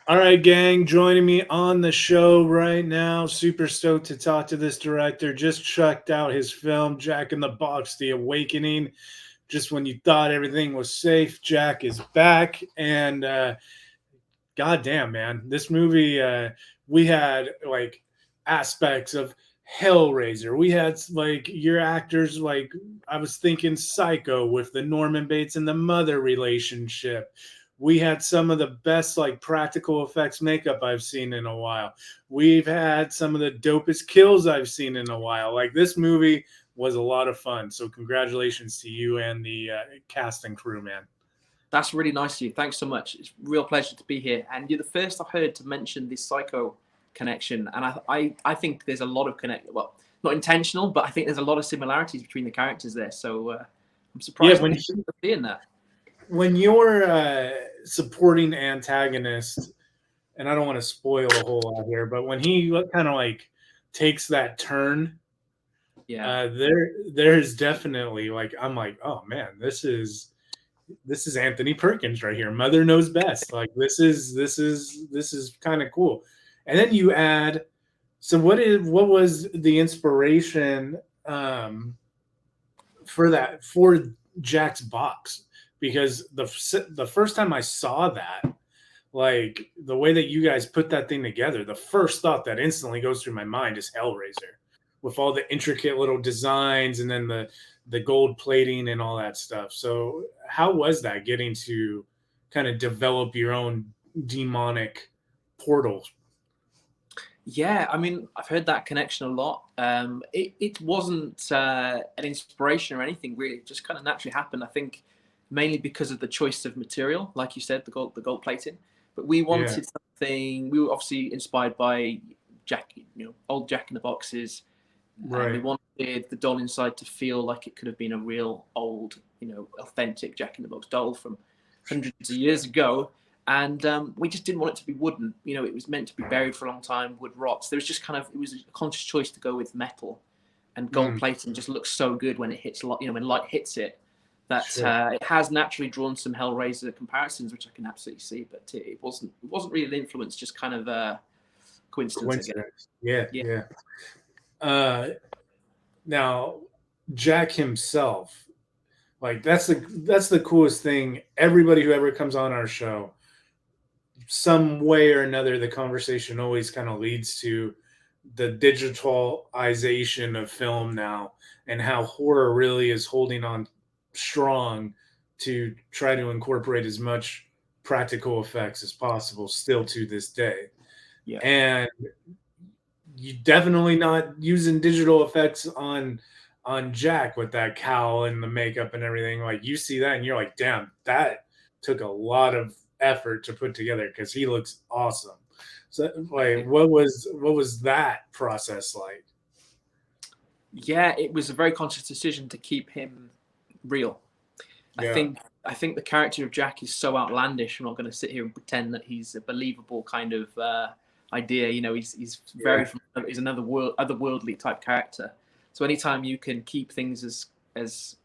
All right, gang, joining me on the show right now. Super stoked to talk to this director. Just checked out his film, Jack in the Box, The Awakening. Just when you thought everything was safe, Jack is back. And goddamn, man, this movie, we had like aspects of Hellraiser. We had like your actors, like I was thinking Psycho with the Norman Bates and the mother relationship. We had some of the best like practical effects makeup I've seen in a while. We've had some of the dopest kills I've seen in a while. Like this movie was a lot of fun. So congratulations to you and the cast and crew, man. That's really nice of you. Thanks so much. It's a real pleasure to be here. And you're the first I've heard to mention this Psycho connection. And I think there's a lot of well, not intentional, but I think there's a lot of similarities between the characters there. So I'm Yeah, surprised to be in that. When you're supporting antagonist, and I don't want to spoil a whole lot here, but when he kind of like takes that turn, yeah, there's definitely like I'm like, oh man, this is Anthony Perkins right here. Mother knows best. Like this is kind of cool. And then you add, so what was the inspiration for Jack's Box? Because the first time I saw that, like the way that you guys put that thing together, the first thought that instantly goes through my mind is Hellraiser, with all the intricate little designs and then the gold plating and all that stuff. So how was that getting to kind of develop your own demonic portal? Yeah, I mean, I've heard that connection a lot. It wasn't an inspiration or anything really. It just kind of naturally happened. I think mainly because of the choice of material, like you said, the gold plating. But we Yeah, wanted something. We were obviously inspired by Jack, old Jack in the Boxes, and we right. wanted the doll inside to feel like it could have been a real old, authentic Jack in the Box doll from hundreds of years ago. And we just didn't want it to be wooden. It was meant to be buried for a long time, wood rots. There was just it was a conscious choice to go with metal, and gold Mm, plating just looks so good when it hits light. When light hits it, that sure. it has naturally drawn some Hellraiser comparisons, which I can absolutely see. But it wasn't really an influence, just kind of coincidence, I guess. Coincidence. Yeah, Yeah. yeah. Uh, Now, Jack himself, like that's the coolest thing. Everybody who ever comes on our show, some way or another, the conversation always kind of leads to the digitalization of film now and how horror really is holding on strong to try to incorporate as much practical effects as possible still to this day. Yeah. And you definitely not using digital effects on Jack with that cowl and the makeup and everything. Like you see that and you're like, damn, that took a lot of effort to put together because he looks awesome. So like what was that process like? Yeah, it was a very conscious decision to keep him real. I Yeah. think I think the character of Jack is so outlandish. I'm not going to sit here and pretend that he's a believable kind of idea. He's Yeah. he's another otherworldly type character. So anytime you can keep things as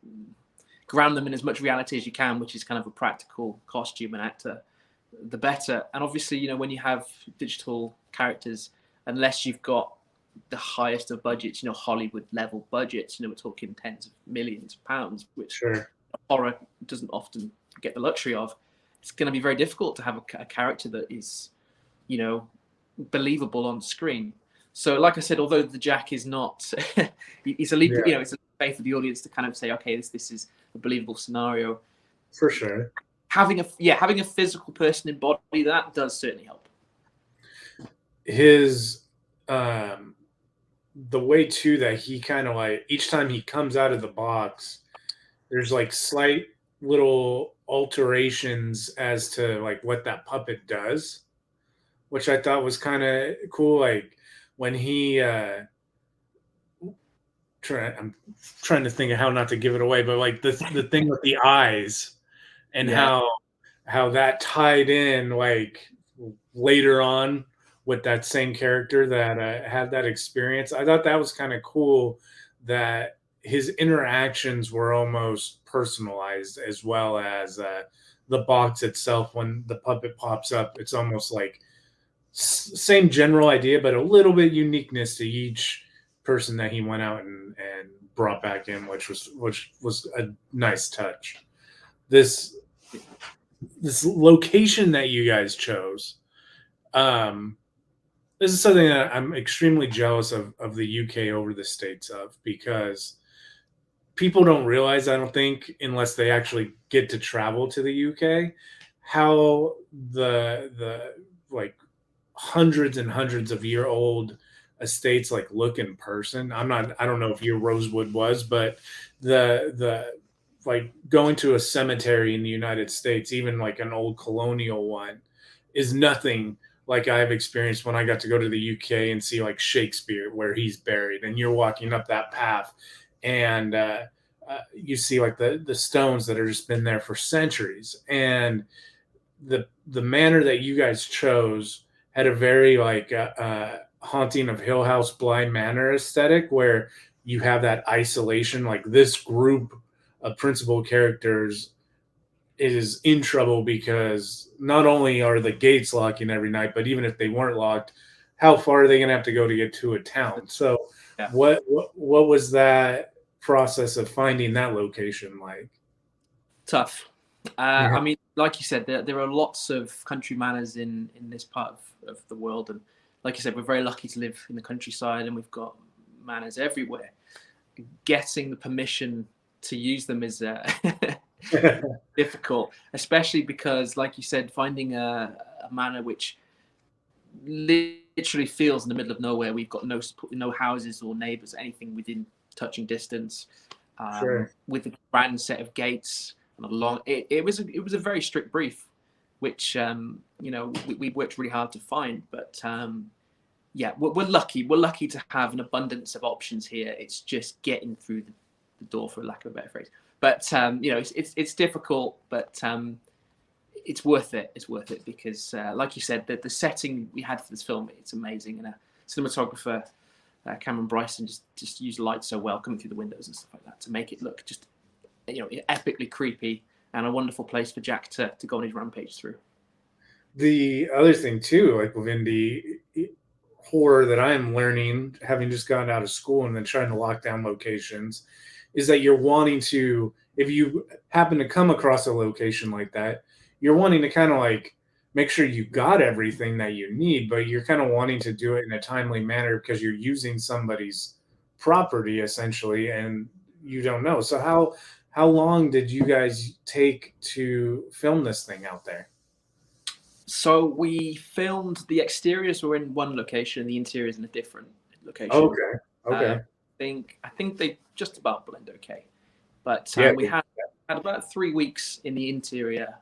ground them in as much reality as you can, which is kind of a practical costume and actor, the better. And obviously, when you have digital characters, unless you've got the highest of budgets, Hollywood level budgets, we're talking tens of millions of pounds, which Sure. horror doesn't often get the luxury of. It's going to be very difficult to have a character that is, believable on screen. So, like I said, although the Jack is not, he's a leap, Yeah, it's a faith of the audience to kind of say, okay, this is a believable scenario. for sure. Having a physical person embody that does certainly help. His the way too that he kind of like each time he comes out of the box, there's like slight little alterations as to like what that puppet does, which I thought was kind of cool. Like when I'm trying to think of how not to give it away, but like the thing with the eyes and Yeah. how that tied in like later on with that same character that had that experience. I thought that was kind of cool that his interactions were almost personalized as well as the box itself. When the puppet pops up, it's almost like same general idea, but a little bit uniqueness to each person that he went out and brought back in, which was a nice touch. This this location that you guys chose, um, this is something that I'm extremely jealous of the UK over the States of, because people don't realize, I don't think, unless they actually get to travel to the UK, how the like hundreds and hundreds of year old estates like look in person. I don't know if your Rosewood was, but the like going to a cemetery in the United States, even like an old colonial one, is nothing like I've experienced when I got to go to the UK and see like Shakespeare where he's buried, and you're walking up that path, and you see like the stones that have just been there for centuries, and the manner that you guys chose had a very like haunting of Hill House Blind Manor aesthetic, where you have that isolation, like this group of principal characters is in trouble because not only are the gates locking every night, but even if they weren't locked, how far are they going to have to go to get to a town? So Yeah. what was that process of finding that location like? Tough. Yeah. I mean, like you said, there are lots of country manors in this part of the world, and like you said, we're very lucky to live in the countryside, and we've got manors everywhere. Getting the permission to use them is difficult, especially because, like you said, finding a manor which literally feels in the middle of nowhere. We've got no houses or neighbours, anything within touching distance, Sure. with a grand set of gates and a long. It was a very strict brief, which we worked really hard to find. But yeah, we're lucky. We're lucky to have an abundance of options here. It's just getting through the door, for lack of a better phrase. But it's difficult, but it's worth it. It's worth it because, like you said, the setting we had for this film, it's amazing, and a cinematographer, Cameron Bryson, just used light so well coming through the windows and stuff like that to make it look just epically creepy, and a wonderful place for Jack to go on his rampage through. The other thing too, like within the horror that I'm learning, having just gotten out of school and then trying to lock down locations, is that you're wanting to, if you happen to come across a location like that, you're wanting to kind of like make sure you got everything that you need, but you're kind of wanting to do it in a timely manner because you're using somebody's property essentially, and you don't know. So how long did you guys take to film this thing out there? So we filmed the exteriors were in one location, the interiors in a different location. Okay. Uh, Okay. I think they just about blend okay, but Yeah. we had about 3 weeks in the interior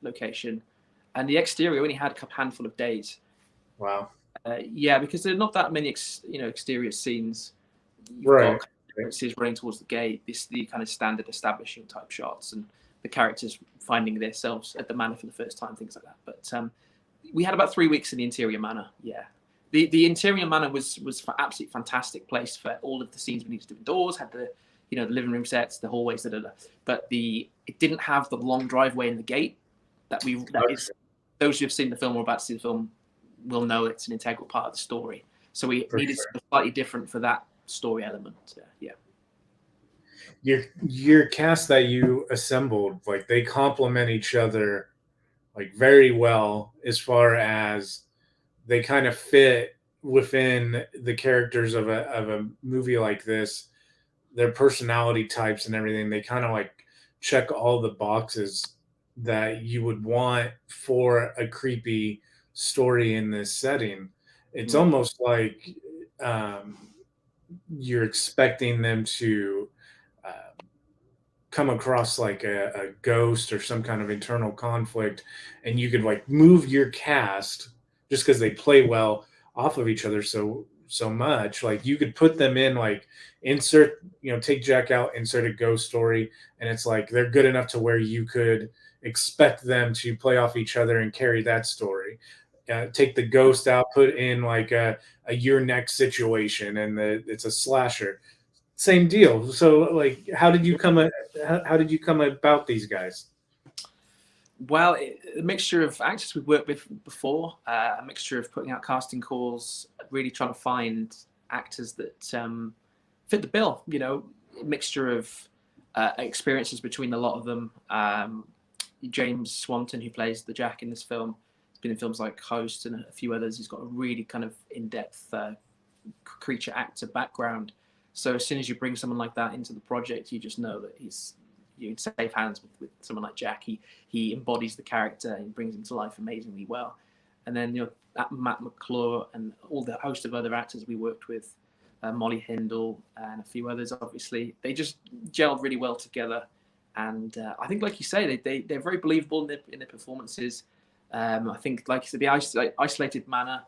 location, and the exterior only had a handful of days. Wow. Yeah, because there are not that many exterior scenes. You've Right. got characters running towards the gate, the kind of standard establishing type shots, and the characters finding themselves at the manor for the first time, things like that. But we had about 3 weeks in the interior manor. Yeah, the interior manor was absolutely fantastic place for all of the scenes we needed to do indoors. Had the the living room sets, the hallways, but it didn't have the long driveway in the gate that is, those who have seen the film or about to see the film will know it's an integral part of the story. So we needed something slightly different for that story element. Yeah. Your cast that you assembled, like they complement each other like very well, as far as they kind of fit within the characters of a movie like this, their personality types and everything. They kind of like check all the boxes that you would want for a creepy story in this setting. It's almost like um, you're expecting them to come across like a ghost or some kind of internal conflict, and you could like move your cast just because they play well off of each other so much. Like you could put them in like insert, take Jack out, insert a ghost story, and it's like they're good enough to where you could expect them to play off each other and carry that story. Take the ghost out, put in like a your next situation, and it's a slasher. Same deal. So, like, how did you come about these guys? Well, a mixture of actors we've worked with before, a mixture of putting out casting calls, really trying to find actors that fit the bill. You know, a mixture of experiences between a lot of them. James Swanton, who plays the Jack in this film, has been in films like Host and a few others. He's got a really kind of in-depth creature actor background. So as soon as you bring someone like that into the project, you just know that you're in safe hands with someone like Jack. He embodies the character and brings him to life amazingly well. And then Matt McClure and all the host of other actors we worked with, Molly Hindle and a few others, obviously, they just gelled really well together. And I think, like you say, they're very believable in their performances. I think, like you said, the isolated manner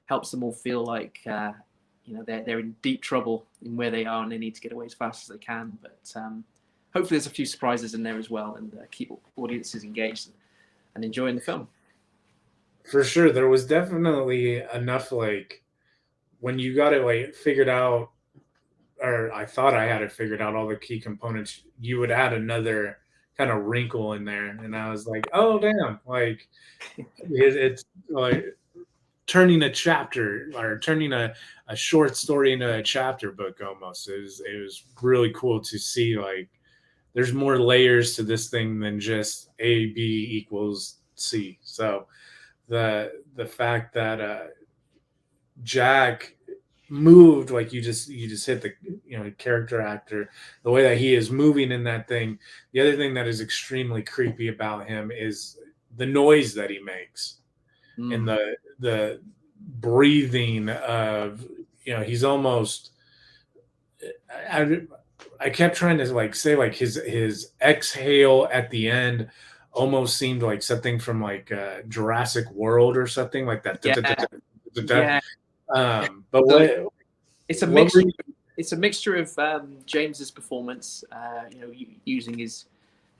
helps them all feel like they're in deep trouble in where they are and they need to get away as fast as they can. But hopefully there's a few surprises in there as well, and keep audiences engaged and enjoying the film. For sure, there was definitely enough, like, when you got it like figured out, or I thought I had it figured out, all the key components, you would add another kind of wrinkle in there, and I was like, oh damn, like it's like turning a chapter or turning a short story into a chapter book almost. It was really cool to see, like, there's more layers to this thing than just A B equals C. So the fact that Jack moved, like, you just hit the character actor, the way that he is moving in that thing. The other thing that is extremely creepy about him is the noise that he makes and the breathing of, he's almost, I kept trying to like say, like, his exhale at the end almost seemed like something from like Jurassic World or something like that. Yeah. But so it's a what mixture. were you- It's a mixture of James's performance, using his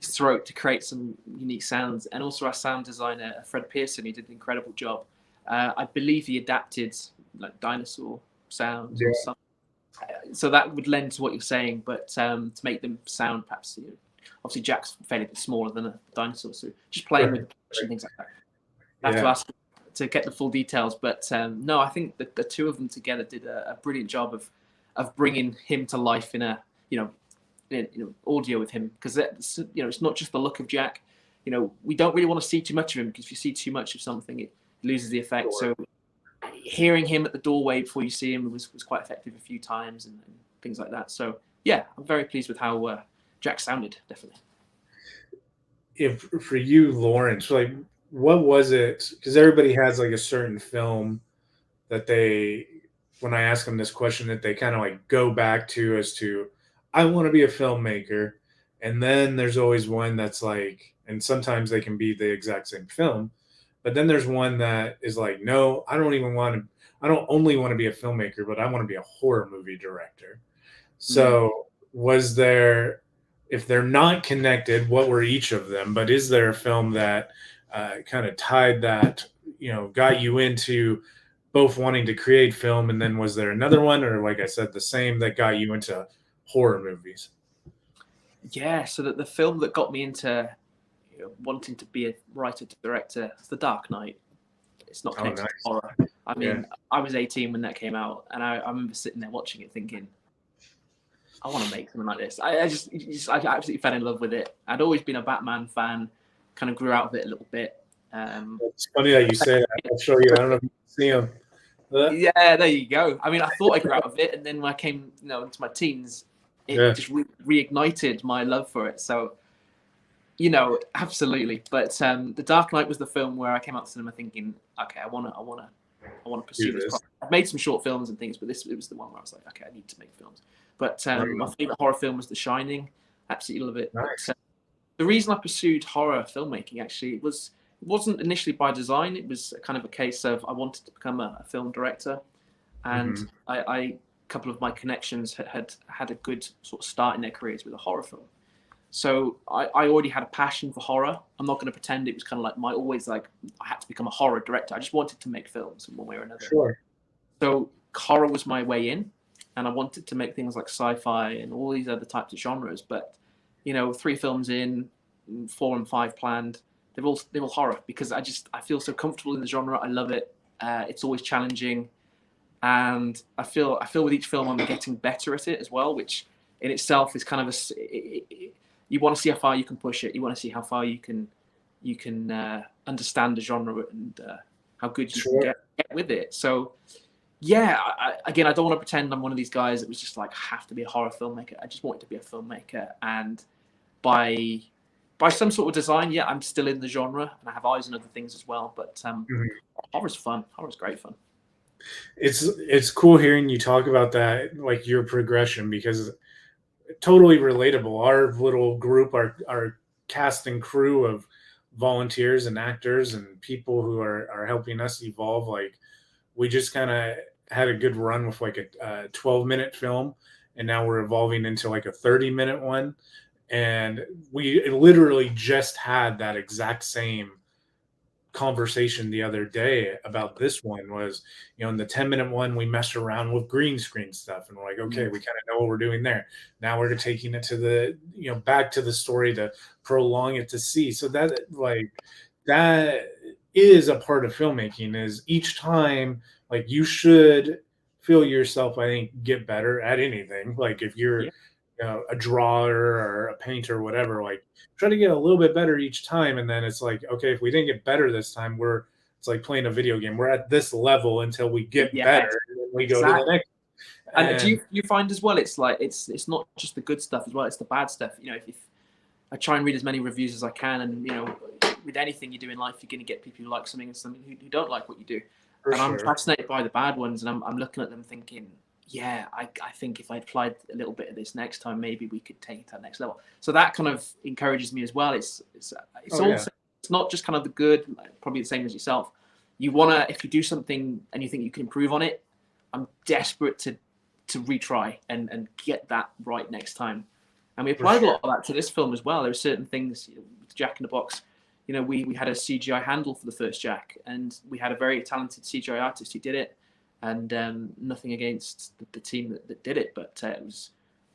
throat to create some unique sounds, and also our sound designer Fred Pearson, who did an incredible job. I believe he adapted like dinosaur sounds or something, so that would lend to what you're saying. But to make them sound, perhaps, obviously Jack's fairly bit smaller than a dinosaur, so just playing with things like that. I have to ask to get the full details, but no, I think that the two of them together did a brilliant job of bringing him to life in a audio with him, because it's not just the look of Jack. We don't really want to see too much of him, because if you see too much of something, it loses the effect. So hearing him at the doorway before you see him was quite effective a few times, and things like that. So yeah, I'm very pleased with how Jack sounded, definitely. If for you, Lawrence, like, what was it? Because everybody has like a certain film that they, when I ask them this question, that they kind of like go back to as to, I want to be a filmmaker. And then there's always one that's like, and sometimes they can be the exact same film, but then there's one that is like, no, I don't only want to be a filmmaker, but I want to be a horror movie director. So was there, if they're not connected, what were each of them? But is there a film that kind of tied that, got you into both wanting to create film, and then was there another one, or like I said, the same, that got you into horror movies? Yeah, so that the film that got me into wanting to be a writer director is The Dark Knight. It's not connected to horror. I mean, I was 18 when that came out, and I remember sitting there watching it thinking, I want to make something like this. I absolutely fell in love with it. I'd always been a Batman fan, kind of grew out of it a little bit. It's funny that you say that. I'll show you. I don't know if you can see them. Yeah, there you go. I mean, I thought I grew out of it, and then when I came, into my teens, it just reignited my love for it. So, absolutely. But The Dark Knight was the film where I came out to cinema thinking, okay, I want to pursue this. I've made some short films and things, but it was the one where I was like, okay, I need to make films. But my favorite horror film was The Shining. Absolutely love it. Nice. But, the reason I pursued horror filmmaking actually wasn't initially by design. It was kind of a case of I wanted to become a film director, and a couple of my connections had a good sort of start in their careers with a horror film. So I already had a passion for horror. I'm not going to pretend it was kind of like I had to become a horror director. I just wanted to make films in one way or another. Sure. So horror was my way in, and I wanted to make things like sci-fi and all these other types of genres. But 3 films in, 4 and 5 planned, they're all horror, because I feel so comfortable in the genre. I love it. It's always challenging, and I feel with each film I'm getting better at it as well, which in itself is kind of you want to see how far you can push it. You want to see how far you can understand the genre, and how good you can get with it. So yeah, again, I don't want to pretend I'm one of these guys that was just like, have to be a horror filmmaker. I just wanted to be a filmmaker, and by some sort of design, yeah, I'm still in the genre, and I have eyes on other things as well. But horror's fun. Horror's great fun. It's cool hearing you talk about that, like your progression, because totally relatable. Our little group, our cast and crew of volunteers and actors and people who are helping us evolve, like we just kind of had a good run with like a 12-minute film, and now we're evolving into like a 30-minute one. And we literally just had that exact same conversation the other day about this one. Was, in the 10-minute one, we messed around with green screen stuff, and we're like, okay, we kind of know what we're doing there. Now we're taking it to the, back to the story to prolong it to see. So that is a part of filmmaking, is each time, like, you should feel yourself, I think, get better at anything. Like if you're a drawer or a painter or whatever, like try to get a little bit better each time. And then it's like, okay, if we didn't get better this time, it's like playing a video game. We're at this level until we get better, and then we go to the next. And do you find as well, it's like it's not just the good stuff as well, it's the bad stuff. If I try and read as many reviews as I can, and with anything you do in life, you're going to get people who like something and something who don't like what you do. I'm fascinated by the bad ones, and I'm looking at them thinking, yeah, I think if I applied a little bit of this next time, maybe we could take it to the next level. So that kind of encourages me as well. It's also, it's not just kind of the good, probably the same as yourself. You want to, if you do something and you think you can improve on it, I'm desperate to retry and get that right next time. And we applied a lot of that to this film as well. There were certain things, Jack in the Box, we had a CGI handle for the first Jack, and we had a very talented CGI artist who did it. And nothing against the team that did it, but it was,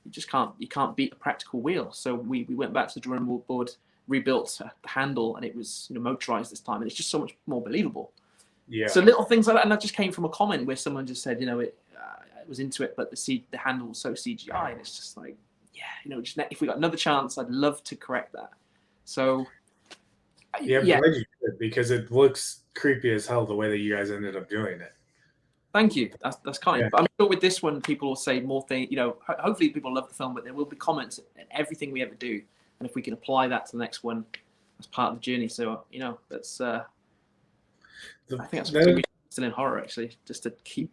you can't beat a practical wheel. So we went back to the drawing board, rebuilt the handle, and it was motorized this time, and it's just so much more believable. Yeah. So little things like that, and that just came from a comment where someone just said, it was into it, but the handle was so CGI, and it's just like, just if we got another chance, I'd love to correct that. So I'm glad you did, because it looks creepy as hell the way that you guys ended up doing it. Thank you. That's kind. Yeah. But I'm sure with this one, people will say more things. Hopefully people love the film, but there will be comments at everything we ever do, and if we can apply that to the next one, as part of the journey. So that's. I think that's what we're still in horror, actually, just to keep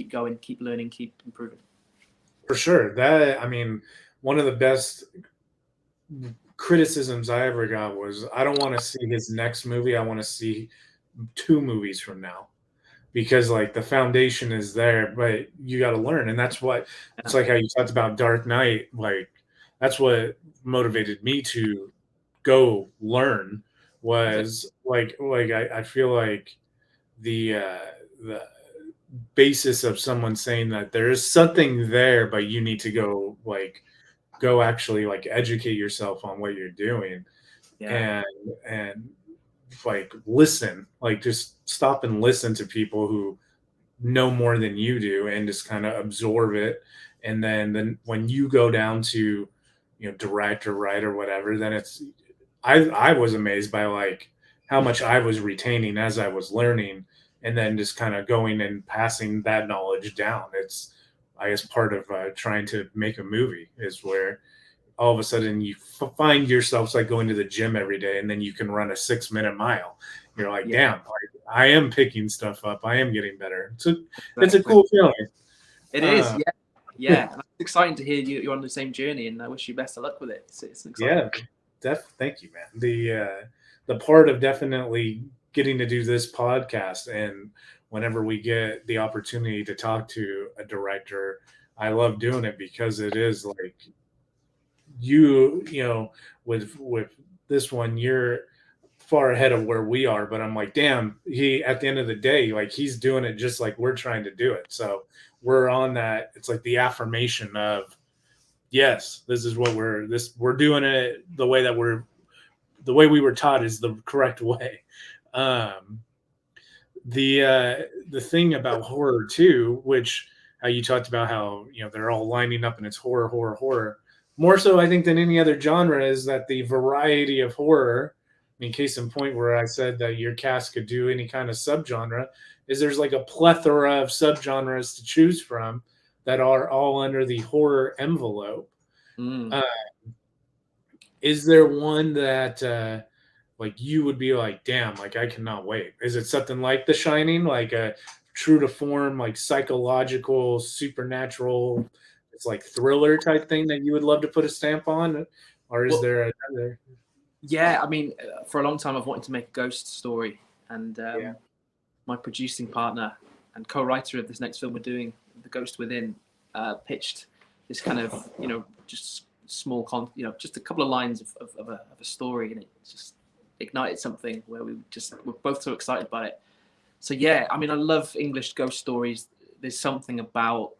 going, keep learning, keep improving. For sure. One of the best criticisms I ever got was, I don't want to see his next movie. I want to see 2 movies from now. Because like the foundation is there, but you got to learn. And that's what, it's like how you talked about Dark Knight. Like that's what motivated me to go learn, was like I feel like the basis of someone saying that there is something there, but you need to go actually like educate yourself on what you're doing. And like listen, like just stop and listen to people who know more than you do, and just kind of absorb it. And then when you go down to direct or write or whatever, then it's I was amazed by like how much I was retaining as I was learning, and then just kind of going and passing that knowledge down. It's, I guess, part of trying to make a movie, is where all of a sudden you find yourself like going to the gym every day, and then you can run a 6-minute mile. You're like, damn, like, I am picking stuff up. I am getting better. It's a cool feeling. It is, yeah. And it's exciting to hear you're on the same journey, and I wish you best of luck with it. It's exciting. Yeah, thank you, man. The part of definitely getting to do this podcast, and whenever we get the opportunity to talk to a director, I love doing it, because it is like, with this one, you're far ahead of where we are, but I'm like, damn, at the end of the day, like, he's doing it just like we're trying to do it. So we're on that. It's like the affirmation of, yes, this is what we're doing it the way that we're the way we were taught is the correct way. Um, the thing about horror too, which how you talked about how they're all lining up and it's horror, horror, horror. More so, I think, than any other genre is that the variety of horror. I mean, case in point, where I said that your cast could do any kind of subgenre, is there's like a plethora of subgenres to choose from that are all under the horror envelope. Mm. Uh, is there one that like you would be like, damn, like I cannot wait? Is it something like The Shining, like a true to form, like psychological, supernatural, it's like thriller type thing that you would love to put a stamp on, or is Well, there another? yeah, I mean, for a long time I've wanted to make a ghost story, and Yeah. my producing partner and co-writer of this next film we're doing, The Ghost Within, pitched this kind of just small just a couple of lines of a story, and it just ignited something where we're both so excited about it. So yeah, I mean, I love English ghost stories. There's something about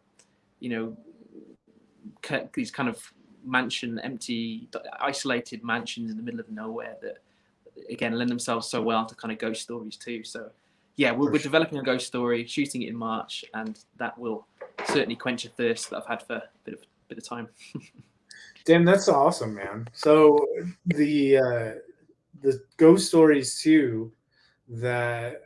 these kind of empty, isolated mansions in the middle of nowhere that again lend themselves so well to kind of ghost stories too. So yeah, we're developing a ghost story, shooting it in March, and that will certainly quench a thirst that I've had for a bit of time. Damn, that's awesome, man. So the ghost stories too that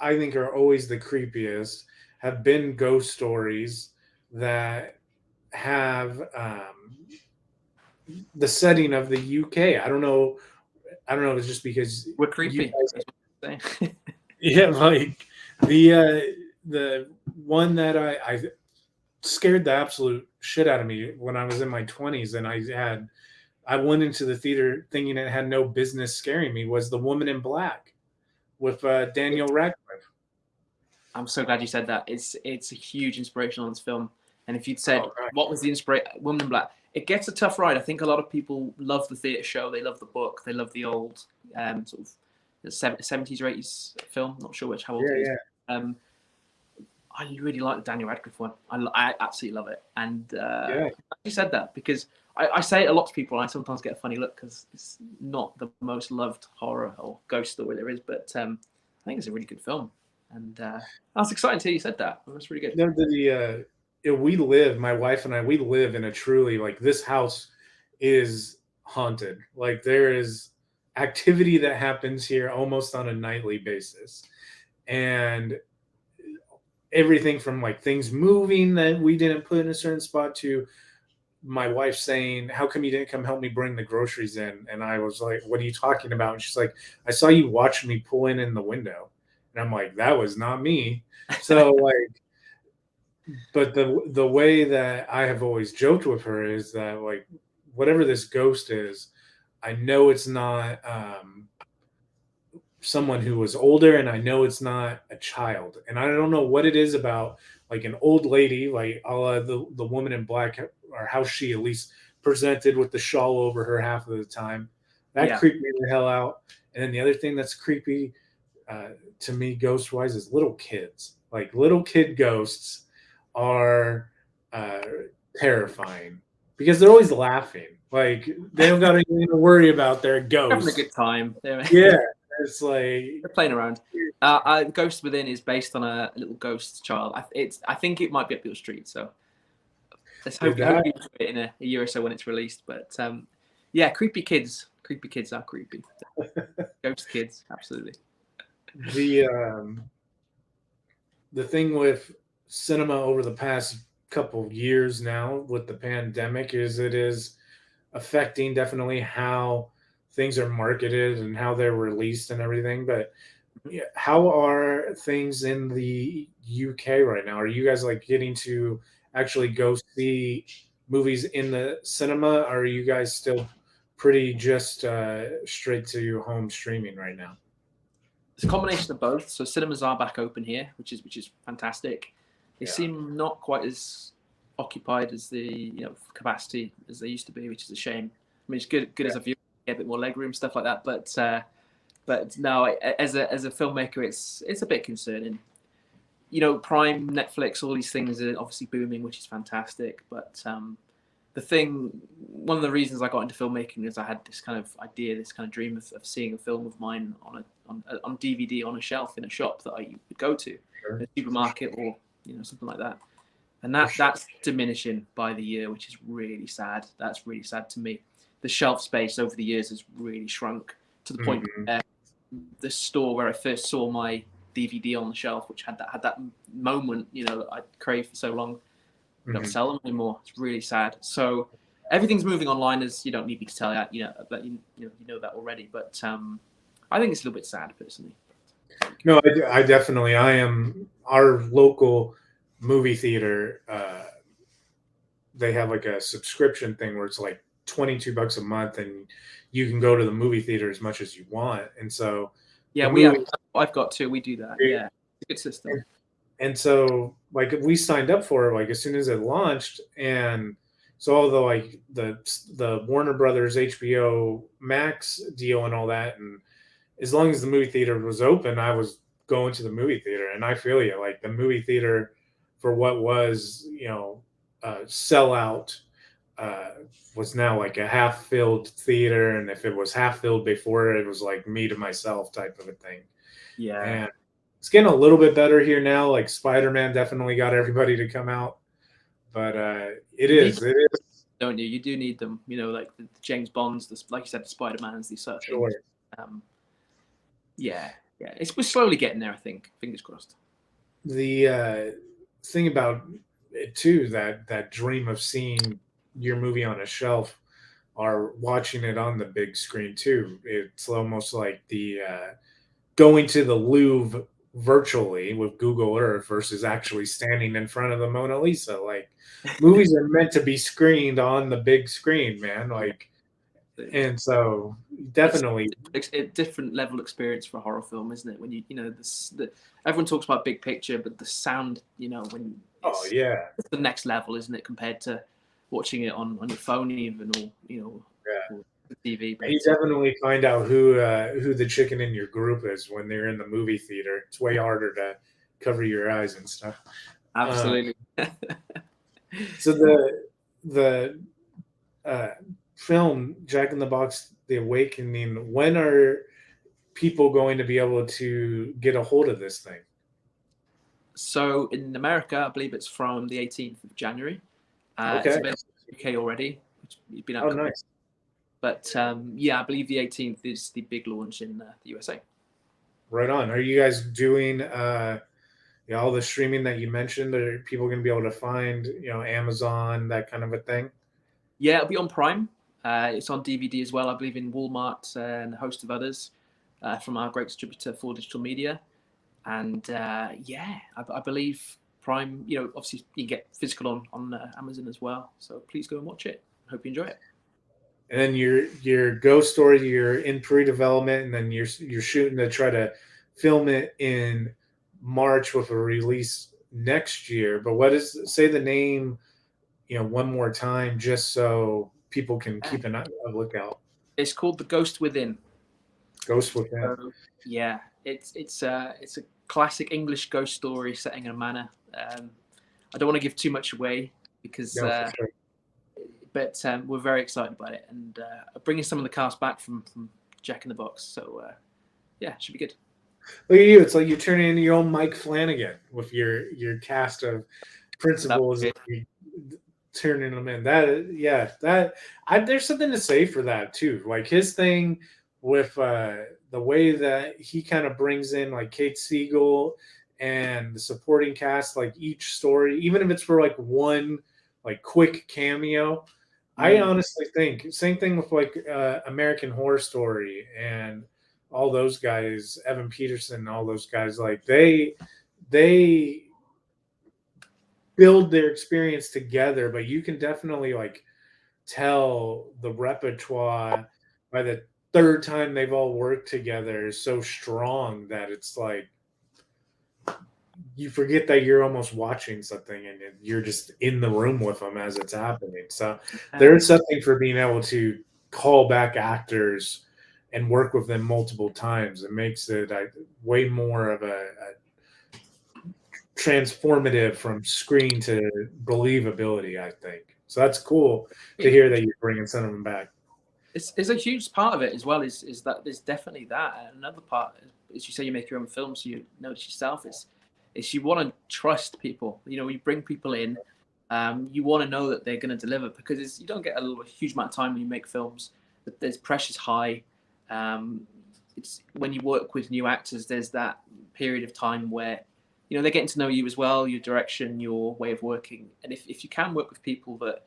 I think are always the creepiest have been ghost stories that have the setting of the UK. I don't know. It's just because We're creepy. yeah, like the one that I scared the absolute shit out of me when I was in my 20s, and I went into the theater thinking it had no business scaring me, was The Woman in Black with Daniel Radcliffe. I'm so glad you said that. It's a huge inspiration on this film. And if you'd said what was the inspiration, Woman in Black, it gets a tough ride. I think a lot of people love the theatre show, they love the book, they love the old sort of the 70s or 80s film. Not sure how old it is. Yeah. I really like the Daniel Radcliffe one. I absolutely love it. And you said that because I say it a lot to people, and I sometimes get a funny look because it's not the most loved horror or ghost story there is, but I think it's a really good film. And that's exciting to hear you said that. That's really good. No, my wife and I, we live in a truly, like, this house is haunted. Like, there is activity that happens here almost on a nightly basis. And everything from like things moving that we didn't put in a certain spot to my wife saying, how come you didn't come help me bring the groceries in? And I was like, what are you talking about? And she's like, I saw you watching me pull in the window. And I'm like, that was not me. So like, but the way that I have always joked with her is that, like, whatever this ghost is, I know it's not someone who was older, and I know it's not a child, and I don't know what it is about like an old lady, like the Woman in Black, or how she at least presented with the shawl over her half of the time. That creeped me the hell out. And then the other thing that's creepy to me, ghost wise, is little kids. Like, little kid ghosts are terrifying because they're always laughing. Like, they don't got anything to worry about their ghosts. Having a good time. Yeah. It's like they're playing around. Ghost Within is based on a little ghost child. I think it might be up your street. So let's hope you enjoy it in a year or so when it's released. But yeah, creepy kids. Creepy kids are creepy. Ghost kids, absolutely. The thing with cinema over the past couple years now with the pandemic is it is affecting definitely how things are marketed and how they're released and everything. But how are things in the UK right now? Are you guys like getting to actually go see movies in the cinema? Or are you guys still pretty just straight to home streaming right now? It's a combination of both. So cinemas are back open here, which is fantastic. They seem not quite as occupied as the capacity as they used to be, which is a shame. I mean, it's good as a viewer, get a bit more legroom, stuff like that. But no, as a filmmaker, it's a bit concerning. Prime, Netflix, all these things are obviously booming, which is fantastic. But one of the reasons I got into filmmaking is I had this kind of idea, this kind of dream of seeing a film of mine on DVD on a shelf in a shop that I would go to, Sure. in a supermarket or something like that. And For sure. that's diminishing by the year, which is really sad. That's really sad to me. The shelf space over the years has really shrunk to the point where the store where I first saw my DVD on the shelf, which had that moment, that I'd craved for so long, don't sell them anymore. It's really sad. So everything's moving online, as you don't need me to tell you that, you know that already. But I think it's a little bit sad, personally. No, I definitely. I am our local movie theater. They have like a subscription thing where it's like $22 a month, and you can go to the movie theater as much as you want. And so, yeah, I've got to. We do that. Yeah, it's a good system. And so, like, we signed up for it like as soon as it launched, and so although like the Warner Brothers HBO Max deal and all that, and as long as the movie theater was open, I was going to the movie theater. And I feel you, like the movie theater for what was sellout was now like a half filled theater, and if it was half filled before, it was like me to myself type of a thing. Yeah. And it's getting a little bit better here now. Like Spider-Man definitely got everybody to come out, but it is. Don't you? You do need them. Like the James Bonds, like you said, the Spider-Mans, these sort of things. Yeah. We're slowly getting there, I think. Fingers crossed. The thing about it too, that dream of seeing your movie on a shelf or watching it on the big screen too. It's almost like the going to the Louvre virtually with Google Earth versus actually standing in front of the Mona Lisa. Like movies are meant to be screened on the big screen, man. Like, and so definitely it's a different level experience for a horror film, isn't it? When everyone talks about big picture, but the sound, when it's the next level, isn't it, compared to watching it on your phone even, or the TV. You definitely find out who the chicken in your group is when they're in the movie theater. It's way harder to cover your eyes and stuff. Absolutely. So the film Jack in the Box: The Awakening. When are people going to be able to get a hold of this thing? So in America, I believe it's from the 18th of January. Okay. It's available in the UK already. It's been out. Oh, nice. But I believe the 18th is the big launch in the USA. Right on. Are you guys doing all the streaming that you mentioned? Are people going to be able to find Amazon, that kind of a thing? Yeah, it'll be on Prime. It's on DVD as well, I believe, in Walmart and a host of others from our great distributor, For Digital Media. And I believe Prime. Obviously you can get physical on Amazon as well. So please go and watch it. Hope you enjoy it. And then your Ghost Story, you're in pre-development, and then you're shooting to try to film it in March with a release next year. But say the name, one more time, just so people can keep a lookout. It's called The Ghost Within. Ghost Within. So, yeah, it's a classic English ghost story setting in a manor. I don't want to give too much away because. No, for sure. But we're very excited about it, and bringing some of the cast back from Jack in the Box. So, it should be good. Look at you. It's like you're turning into your own Mike Flanagan with your cast of principals. Turning them in. There's something to say for that, too. Like his thing with the way that he kind of brings in, like, Kate Siegel and the supporting cast, like each story, even if it's for, like, one, like, quick cameo. I honestly think same thing with like American Horror Story and all those guys, Evan Peterson, all those guys, like they build their experience together, but you can definitely like tell the repertoire by the third time they've all worked together is so strong that it's like you forget that you're almost watching something and you're just in the room with them as it's happening. So there's something for being able to call back actors and work with them multiple times. It makes it way more of a transformative from screen to believability, I think. So that's cool to hear that you're bringing some of them back. It's a huge part of it as well. Is that there's definitely that. And another part is you say you make your own film, so you know it yourself. It's you want to trust people. You know, when you bring people in, you want to know that they're going to deliver, because you don't get a huge amount of time when you make films. There's pressure's high. It's when you work with new actors, there's that period of time where, you know, they're getting to know you as well, your direction, your way of working. And if you can work with people that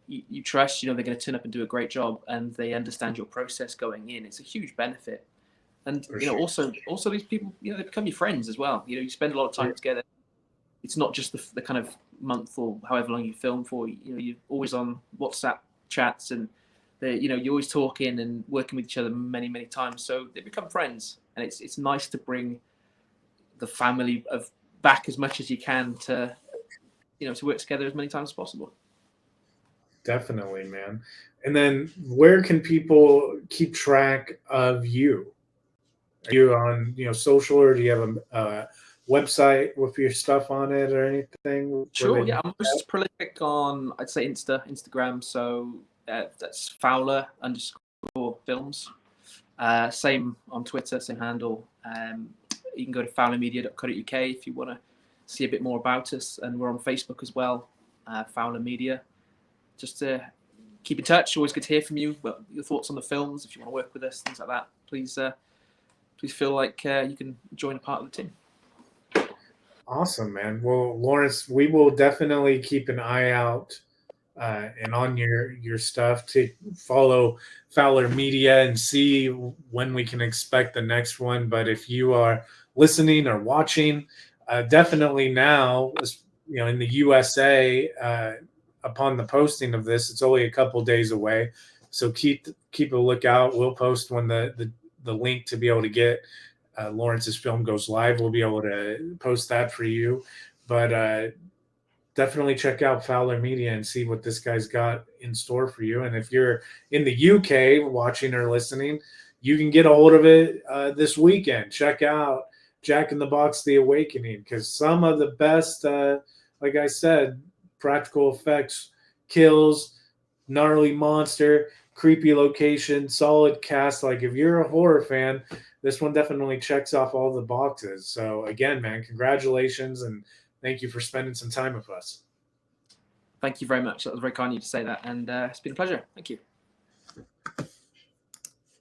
you trust, you know, they're going to turn up and do a great job, and they understand your process going in, it's a huge benefit. And For you know, sure. also these people, you know, they become your friends as well. You know, you spend a lot of time together. It's not just the kind of month or however long you film for. You know, you're always on WhatsApp chats, and you know, you're always talking and working with each other many times. So they become friends, and it's nice to bring the family of back as much as you can to, you know, to work together as many times as possible. Definitely, man. And then where can people keep track of you? Are you on, social, or do you have a website with your stuff on it or anything where Sure, they yeah, I'm most prolific on, I'd say, Instagram. So that's Fowler _ films. Same on Twitter, same handle. You can go to fowlermedia.co.uk if you want to see a bit more about us, and we're on Facebook as well, Fowler Media. Just to keep in touch. Always good to hear from you. But your thoughts on the films, if you want to work with us, things like that. Please feel like you can join a part of the team. Awesome, man. Well, Lawrence, we will definitely keep an eye out and on your stuff to follow Fowler Media and see when we can expect the next one. But if you are listening or watching, definitely now, in the USA, upon the posting of this, it's only a couple days away. So keep a lookout. We'll post when the link to be able to get Lawrence's film goes live. We'll be able to post that for you. But definitely check out Fowler Media and see what this guy's got in store for you. And if you're in the UK watching or listening, you can get a hold of it this weekend. Check out Jack in the Box: The Awakening, because some of the best, like I said, practical effects, kills, gnarly monster, creepy location, solid cast. Like, if you're a horror fan, this one definitely checks off all the boxes. So again, man, congratulations, and thank you for spending some time with us. Thank you very much. That was very kind of you to say that, and it's been a pleasure. Thank you.